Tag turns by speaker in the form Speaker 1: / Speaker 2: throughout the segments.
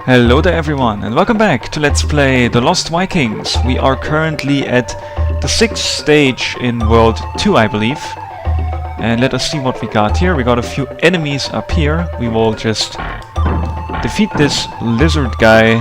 Speaker 1: Hello there everyone, and welcome back to Let's Play The Lost Vikings. We are currently at the 6th stage in World 2, I believe. And let us see what we got here. We got a few enemies up here. We will just defeat this lizard guy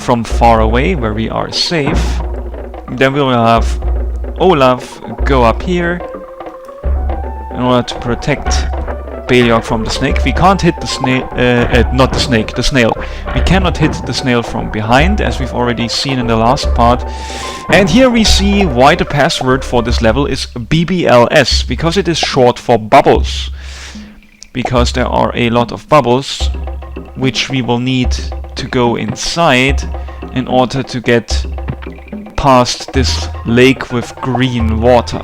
Speaker 1: from far away, where we are safe. Then we will have Olaf go up here in order to protect Beliog from the snake. We can't hit the snail, not the snake, the snail. We cannot hit the snail from behind, as we've already seen in the last part. And here we see why the password for this level is BBLS, because it is short for bubbles. Because there are a lot of bubbles, which we will need to go inside in order to get past this lake with green water.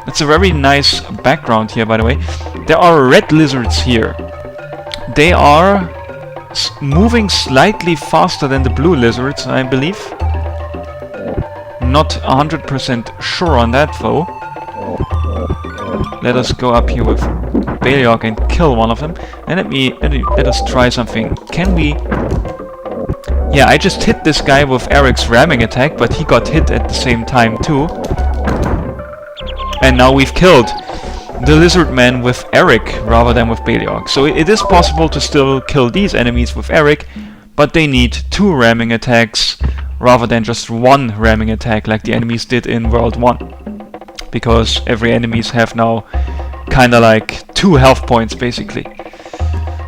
Speaker 1: It's a very nice background here, by the way. There are red lizards here. They are moving slightly faster than the blue lizards, I believe. Not 100% sure on that, though. Let us go up here with Beliog and kill one of them. And let us try something. Can we... Yeah, I just hit this guy with Eric's ramming attack, but he got hit at the same time too. And now we've killed the lizard man with Eric rather than with Beliog. So it is possible to still kill these enemies with Eric, but they need 2 ramming attacks rather than just 1 ramming attack like the enemies did in World 1. Because every enemies have now kinda like 2 health points basically.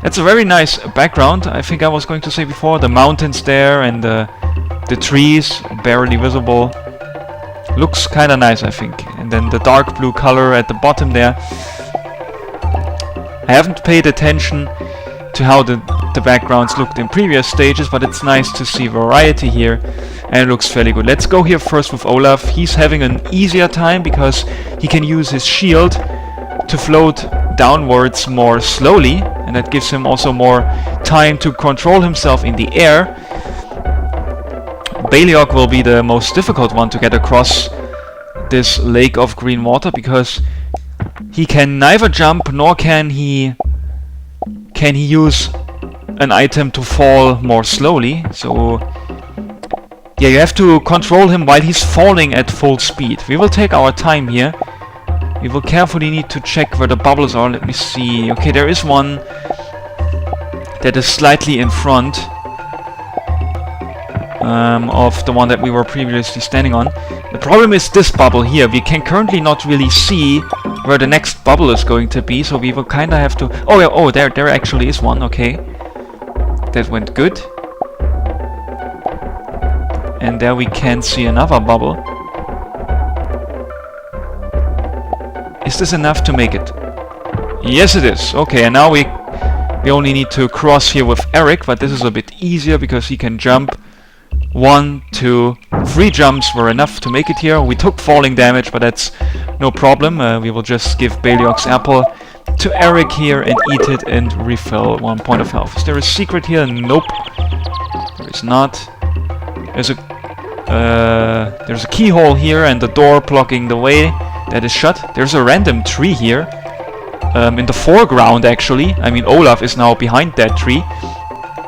Speaker 1: It's a very nice background. I think I was going to say before, the mountains there and the trees barely visible. Looks kinda nice, I think. And then the dark blue color at the bottom there. I haven't paid attention to how the backgrounds looked in previous stages, but it's nice to see variety here, and it looks fairly good. Let's go here first with Olaf. He's having an easier time because he can use his shield to float downwards more slowly, and that gives him also more time to control himself in the air. Beliog will be the most difficult one to get across this lake of green water, because he can neither jump nor can he use an item to fall more slowly. So yeah, you have to control him while he's falling at full speed. We will take our time here. We will carefully need to check where the bubbles are. Let me see. Okay, there is one that is slightly in front of the one that we were previously standing on. The problem is this bubble here. We can currently not really see where the next bubble is going to be, so we will kinda have to... Oh, yeah, oh, there actually is one, okay. That went good. And there we can see another bubble. Is this enough to make it? Yes, it is. Okay, and now we only need to cross here with Eric, but this is a bit easier because he can jump. 1, 2, 3 jumps were enough to make it here. We took falling damage, but that's no problem. We will just give Beliog's apple to Eric here and eat it and refill 1 point of health. Is there a secret here? Nope. There is not. There's a keyhole here and the door blocking the way. That is shut. There's a random tree here. In the foreground, actually. I mean, Olaf is now behind that tree.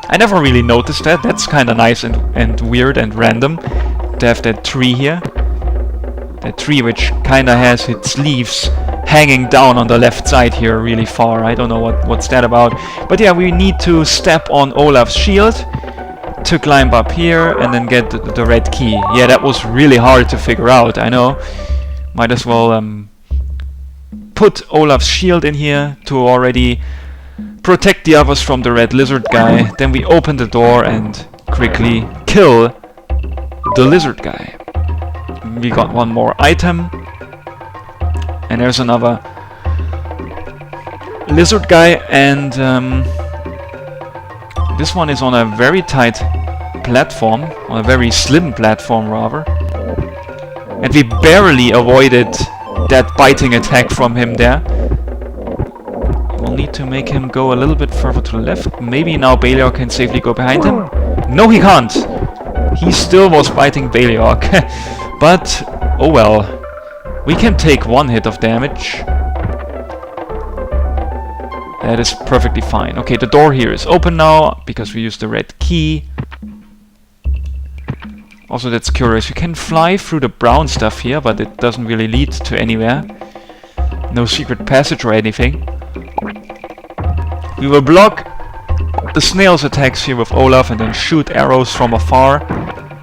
Speaker 1: I never really noticed that. That's kinda nice and weird and random to have that tree here. That tree which kinda has its leaves hanging down on the left side here really far. I don't know what's that about. But yeah, we need to step on Olaf's shield to climb up here and then get the red key. Yeah, that was really hard to figure out, I know. Might as well put Olaf's shield in here to already protect the others from the red lizard guy. Then we open the door and quickly kill the lizard guy. We got one more item. And there's another lizard guy, and this one is on a very tight platform, on a very slim platform rather. And we barely avoided that biting attack from him there. We'll need to make him go a little bit further to the left. Maybe now Beliog can safely go behind him. No, he can't. He still was biting Beliog. But, oh well. We can take 1 hit of damage. That is perfectly fine. Okay, the door here is open now because we used the red key. Also, that's curious. You can fly through the brown stuff here, but it doesn't really lead to anywhere. No secret passage or anything. We will block the snail's attacks here with Olaf and then shoot arrows from afar.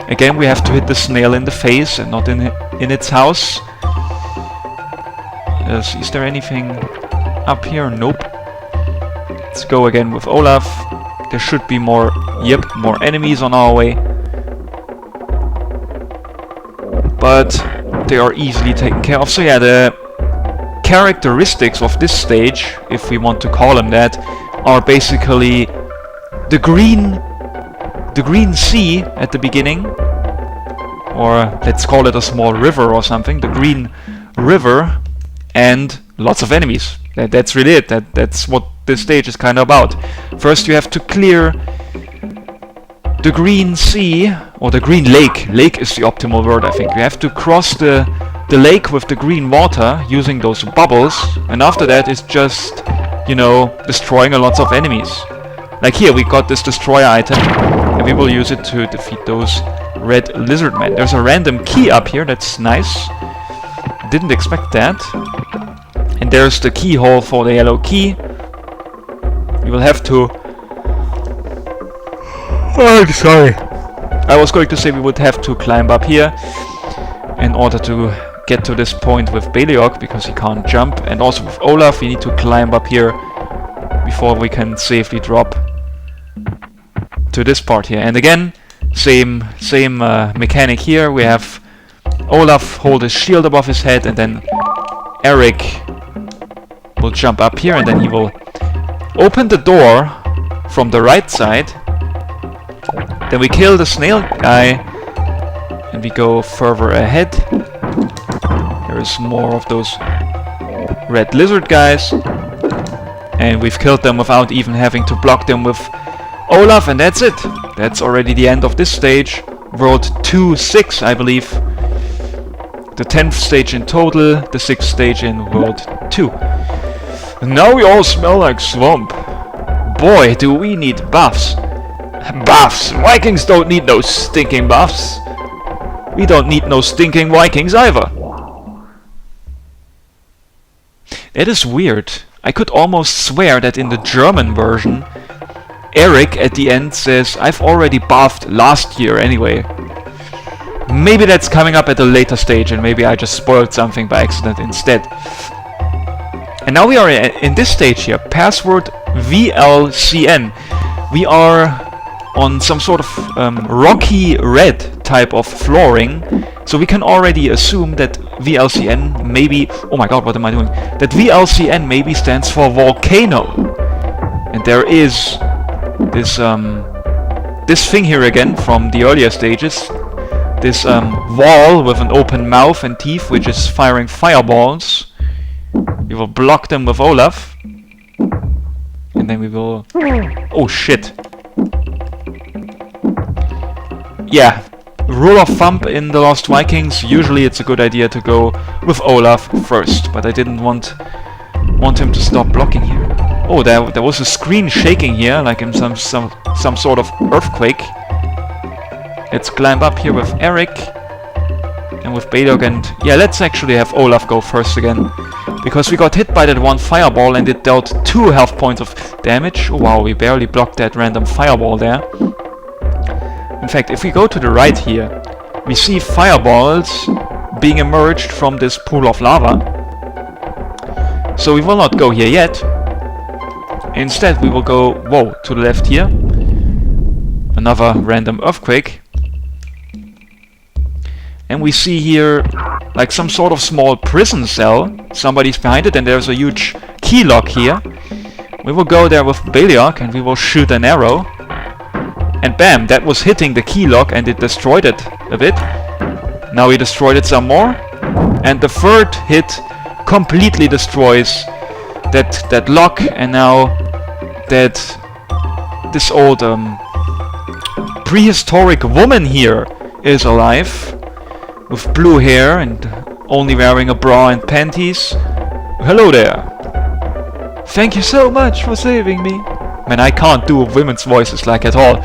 Speaker 1: Again, we have to hit the snail in the face and not in its house. Is there anything up here? Nope. Let's go again with Olaf. There should be more, yep, more enemies on our way. But they are easily taken care of. So yeah, the characteristics of this stage, if we want to call them that, are basically the green sea at the beginning, or let's call it a small river or something, the green river, and lots of enemies. That's really it. That's what this stage is kind of about. First you have to clear the green sea, or the green lake. Lake is the optimal word, I think. You have to cross the lake with the green water using those bubbles, and after that it's just, you know, destroying a lot of enemies. Like here, we got this destroyer item, and we will use it to defeat those red lizard men. There's a random key up here, that's nice. Didn't expect that. And there's the keyhole for the yellow key. We will have to... Oh, sorry. I was going to say we would have to climb up here in order to get to this point with Beliok, because he can't jump. And also with Olaf, we need to climb up here before we can safely drop to this part here. And again, same mechanic here. We have Olaf hold his shield above his head, and then Eric will jump up here, and then he will open the door from the right side. Then we kill the snail guy, and we go further ahead. There is more of those red lizard guys, and we've killed them without even having to block them with Olaf, and that's it. That's already the end of this stage. World 2-6, I believe. The 10th stage in total, the 6th stage in World 2. Now we all smell like swamp. Boy, do we need buffs. Buffs! Vikings don't need no stinking buffs. We don't need no stinking Vikings either. It is weird. I could almost swear that in the German version, Eric at the end says, I've already buffed last year anyway. Maybe that's coming up at a later stage, and maybe I just spoiled something by accident instead. And now we are in this stage here, password VLCN. We are on some sort of rocky red type of flooring, so we can already assume that VLCN maybe... Oh my god, what am I doing? That VLCN maybe stands for volcano. And there is this thing here again from the earlier stages. This wall with an open mouth and teeth, which is firing fireballs. We will block them with Olaf. And then we will... Oh shit. Yeah, rule of thumb in The Lost Vikings, usually it's a good idea to go with Olaf first, but I didn't want him to stop blocking here. Oh, there was a screen shaking here, like in some sort of earthquake. Let's climb up here with Eric and with Beliok, and yeah, let's actually have Olaf go first again, because we got hit by that one fireball and it dealt 2 health points of damage. Oh wow, we barely blocked that random fireball there. In fact, if we go to the right here, we see fireballs being emerged from this pool of lava. So we will not go here yet. Instead, we will go, whoa, to the left here. Another random earthquake. And we see here like some sort of small prison cell. Somebody's behind it, and there's a huge key lock here. We will go there with Beliok and we will shoot an arrow. And bam, that was hitting the key lock and it destroyed it a bit. Now we destroyed it some more. And the third hit completely destroys that lock, and now that this old prehistoric woman here is alive with blue hair and only wearing a bra and panties. Hello there. Thank you so much for saving me. Man, I can't do women's voices like at all.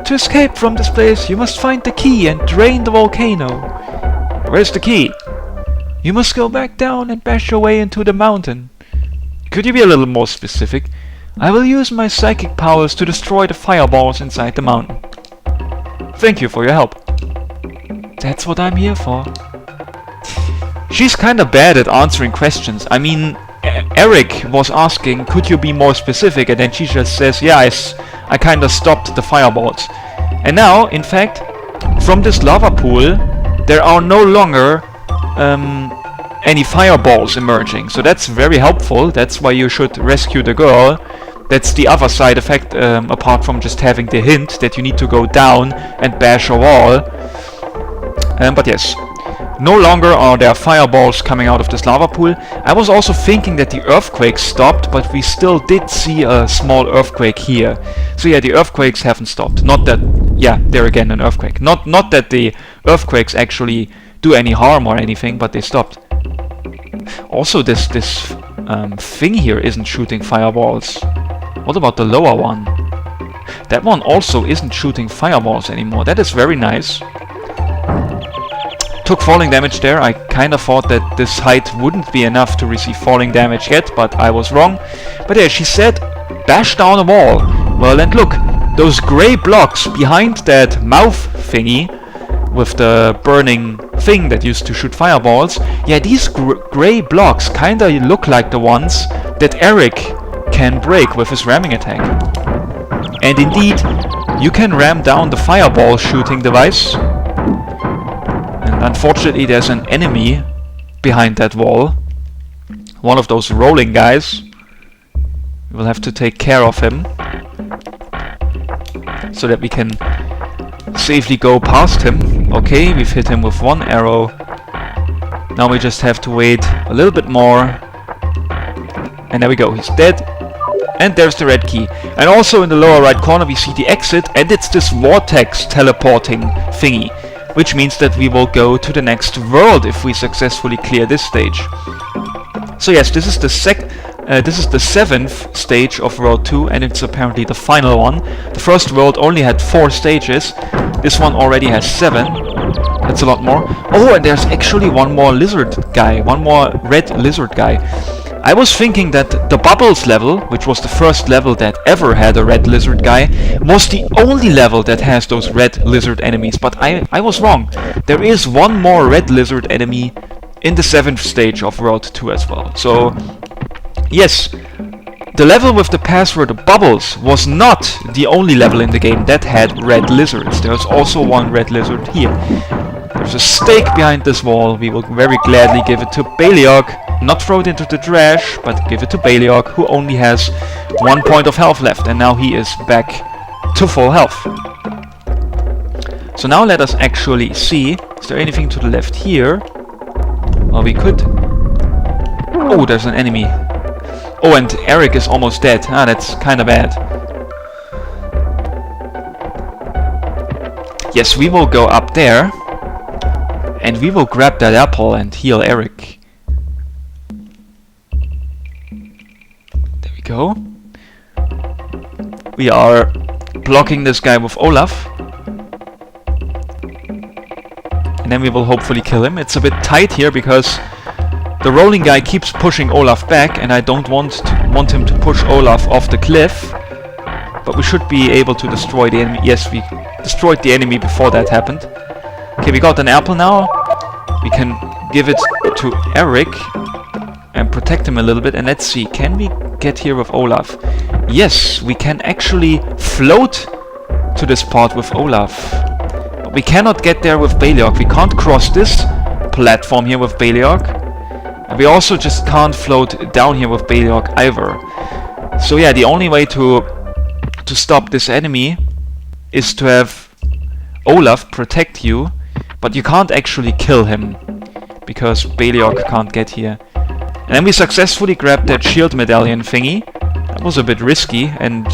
Speaker 1: To escape from this place, you must find the key and drain the volcano. Where's the key? You must go back down and bash your way into the mountain. Could you be a little more specific? I will use my psychic powers to destroy the fireballs inside the mountain. Thank you for your help. That's what I'm here for. She's kinda bad at answering questions. I mean, Eric was asking, could you be more specific? And then she just says, yeah, I kinda stopped the fireballs. And now, in fact, from this lava pool, there are no longer any fireballs emerging. So that's very helpful. That's why you should rescue the girl. That's the other side effect, apart from just having the hint that you need to go down and bash a wall. But yes, no longer are there fireballs coming out of this lava pool. I was also thinking that the earthquake stopped, but we still did see a small earthquake here. So yeah, the earthquakes haven't stopped. Not that, yeah, there again an earthquake. Not that the earthquakes actually do any harm or anything, but they stopped. Also, this thing here isn't shooting fireballs. What about the lower one? That one also isn't shooting fireballs anymore. That is very nice. Took falling damage there. I kinda thought that this height wouldn't be enough to receive falling damage yet, but I was wrong. But yeah, she said, bash down a wall. Well, and look, those grey blocks behind that mouth thingy with the burning thing that used to shoot fireballs, yeah, these grey blocks kinda look like the ones that Eric can break with his ramming attack. And indeed, you can ram down the fireball shooting device. And unfortunately, there's an enemy behind that wall. One of those rolling guys. We'll have to take care of him so that we can safely go past him. Okay, we've hit him with one arrow. Now we just have to wait a little bit more. And there we go, he's dead. And there's the red key. And also in the lower right corner we see the exit, and it's this vortex teleporting thingy, which means that we will go to the next world if we successfully clear this stage. So yes, this is the seventh stage of World 2, and it's apparently the final one. The first world only had 4 stages. This one already has 7. That's a lot more. Oh, and there's actually one more lizard guy, one more red lizard guy. I was thinking that the Bubbles level, which was the first level that ever had a red lizard guy, was the only level that has those red lizard enemies, but I was wrong. There is one more red lizard enemy in the 7th stage of World 2 as well. So, yes, the level with the password Bubbles was not the only level in the game that had red lizards. There's also one red lizard here. There's a stake behind this wall. We will very gladly give it to Baliok. Not throw it into the trash, but give it to Baliok, who only has 1 point of health left, and now he is back to full health. So now let us actually see, is there anything to the left here? Well, we could... Oh, there's an enemy. Oh, and Eric is almost dead. Ah, that's kinda bad. Yes, we will go up there, and we will grab that apple and heal Eric. Go. We are blocking this guy with Olaf, and then we will hopefully kill him. It's a bit tight here because the rolling guy keeps pushing Olaf back, and I don't want him to push Olaf off the cliff. But we should be able to destroy the enemy. Yes, we destroyed the enemy before that happened. Okay, we got an apple now. We can give it to Eric and protect him a little bit. And let's see, can we get here with Olaf? Yes, we can actually float to this part with Olaf. But we cannot get there with Baliok. We can't cross this platform here with Baliok. And we also just can't float down here with Baliok either. So yeah, the only way to stop this enemy is to have Olaf protect you, but you can't actually kill him because Baliok can't get here. And then we successfully grabbed that shield medallion thingy. That was a bit risky and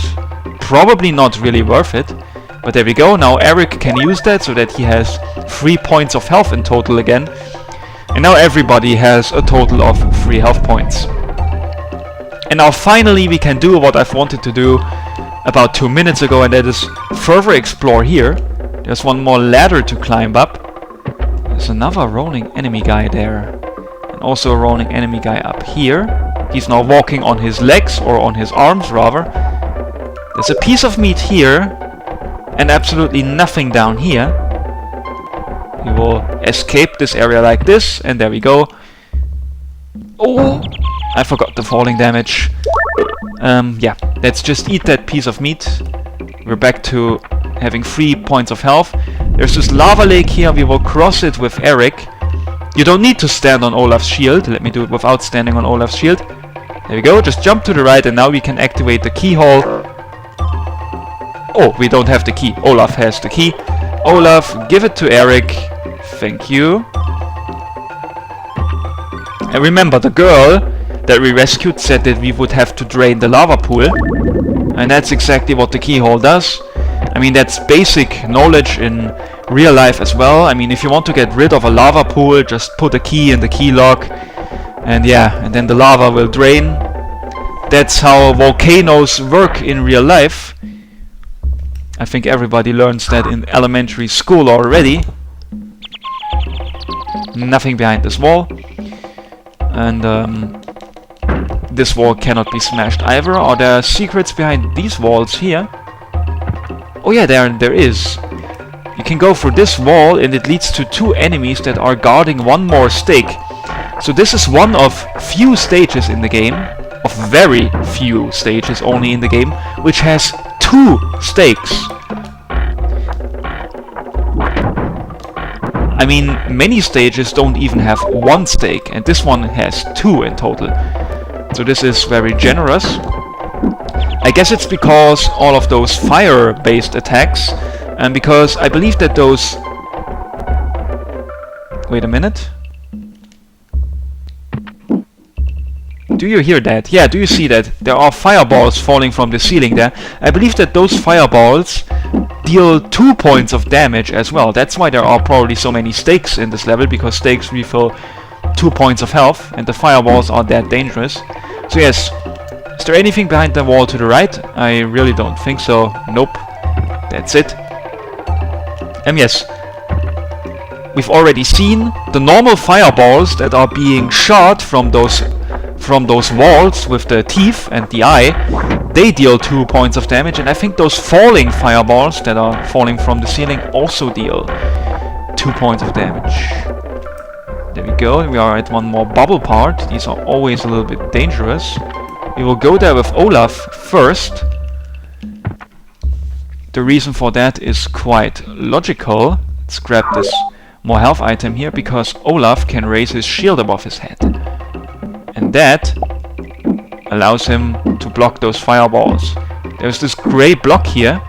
Speaker 1: probably not really worth it. But there we go. Now Eric can use that so that he has 3 points of health in total again. And now everybody has a total of 3 health points. And now finally we can do what I've wanted to do. about 2 minutes ago, and that is further explore here. There's one more ladder to climb up. There's another rolling enemy guy there. And also a rolling enemy guy up here. He's now walking on his legs, or on his arms rather. There's a piece of meat here, and absolutely nothing down here. We will escape this area like this, and there we go. Oh! I forgot the falling damage. Yeah, let's just eat that piece of meat. We're back to having 3 points of health. There's this lava lake here. We will cross it with Eric. You don't need to stand on Olaf's shield. Let me do it without standing on Olaf's shield. There we go. Just jump to the right, and now we can activate the keyhole. Oh, we don't have the key. Olaf has the key. Olaf, give it to Eric. Thank you. And remember, the girl that we rescued said that we would have to drain the lava pool. And that's exactly what the keyhole does. I mean, that's basic knowledge in real life as well. I mean, if you want to get rid of a lava pool, just put a key in the key lock. And yeah, and then the lava will drain. That's how volcanoes work in real life. I think everybody learns that in elementary school already. Nothing behind this wall. And this wall cannot be smashed either. Are there secrets behind these walls here? Oh yeah, there is. You can go through this wall, and it leads to 2 enemies that are guarding one more stake. So this is one of few stages in the game, of very few stages only in the game, which has 2 stakes. I mean, many stages don't even have 1 stake, and this one has 2 in total. So this is very generous. I guess it's because all of those fire-based attacks, and because I believe that those... Wait a minute. Do you hear that? Yeah, do you see that? There are fireballs falling from the ceiling there. I believe that those fireballs deal 2 points of damage as well. That's why there are probably so many stakes in this level, because stakes refill 2 points of health, and the fireballs are that dangerous. So yes, is there anything behind the wall to the right? I really don't think so. Nope. That's it. Yes, we've already seen the normal fireballs that are being shot from those walls with the teeth and the eye. They deal 2 points of damage, and I think those falling fireballs that are falling from the ceiling also deal 2 points of damage. There we go, and we are at one more bubble part. These are always a little bit dangerous. We will go there with Olaf first. The reason for that is quite logical. Let's grab this more health item here, because Olaf can raise his shield above his head. And that allows him to block those fireballs. There's this grey block here.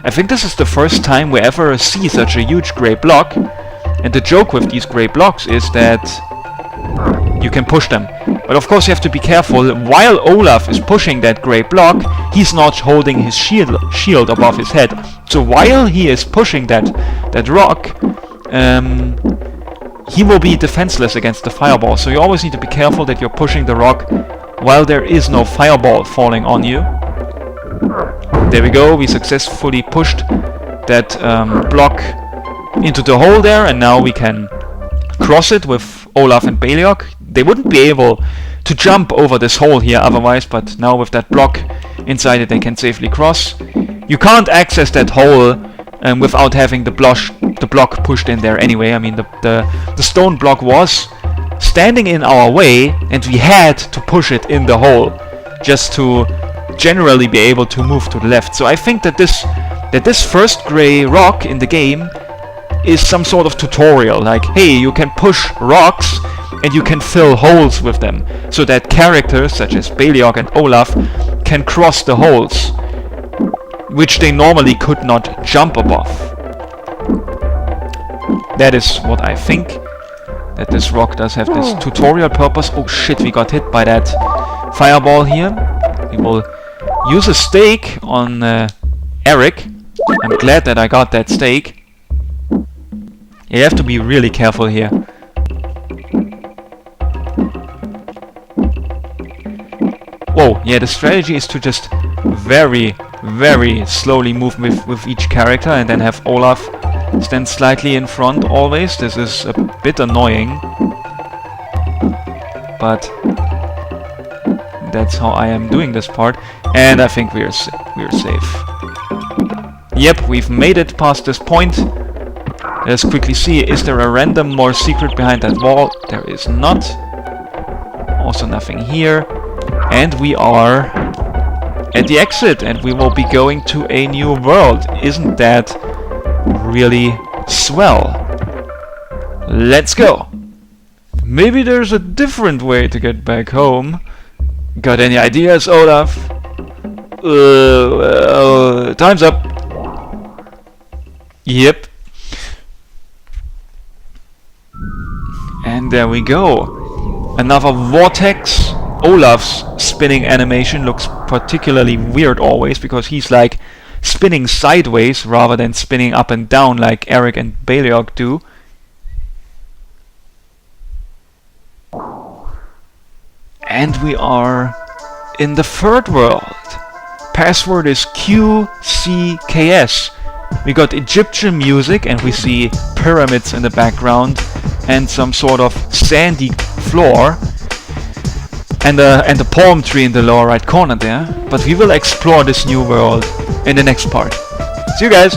Speaker 1: I think this is the first time we ever see such a huge grey block. And the joke with these grey blocks is that you can push them. But of course you have to be careful. While Olaf is pushing that grey block, he's not holding his shield above his head. So while he is pushing that rock, he will be defenseless against the fireball. So you always need to be careful that you're pushing the rock while there is no fireball falling on you. There we go, we successfully pushed that block into the hole there, and now we can cross it with Olaf and Beliok. They wouldn't be able to jump over this hole here otherwise, but now with that block inside it they can safely cross. You can't access that hole without having the block pushed in there anyway. I mean, the stone block was standing in our way, and we had to push it in the hole just to generally be able to move to the left. So I think that this first grey rock in the game is some sort of tutorial, like, hey, you can push rocks and you can fill holes with them, so that characters such as Beliok and Olaf can cross the holes, which they normally could not jump above. That is what I think, that this rock does have this tutorial purpose. Oh shit, we got hit by that fireball here. We will use a stake on Eric. I'm glad that I got that stake. You have to be really careful here. Whoa, yeah, the strategy is to just very, very slowly move with each character and then have Olaf stand slightly in front always. This is a bit annoying, but that's how I am doing this part, and I think we're safe. Yep, we've made it past this point. Let's quickly see, is there a random more secret behind that wall? There is not. Also nothing here. And we are at the exit, and we will be going to a new world. Isn't that really swell? Let's go! Maybe there's a different way to get back home. Got any ideas, Olaf? Time's up. Yep. And there we go. Another vortex. Olaf's spinning animation looks particularly weird always, because he's like spinning sideways rather than spinning up and down like Eric and Baleog do. And we are in the third world. Password is QCKS. We got Egyptian music and we see pyramids in the background and some sort of sandy floor and a palm tree in the lower right corner there. But we will explore this new world in the next part. See you guys!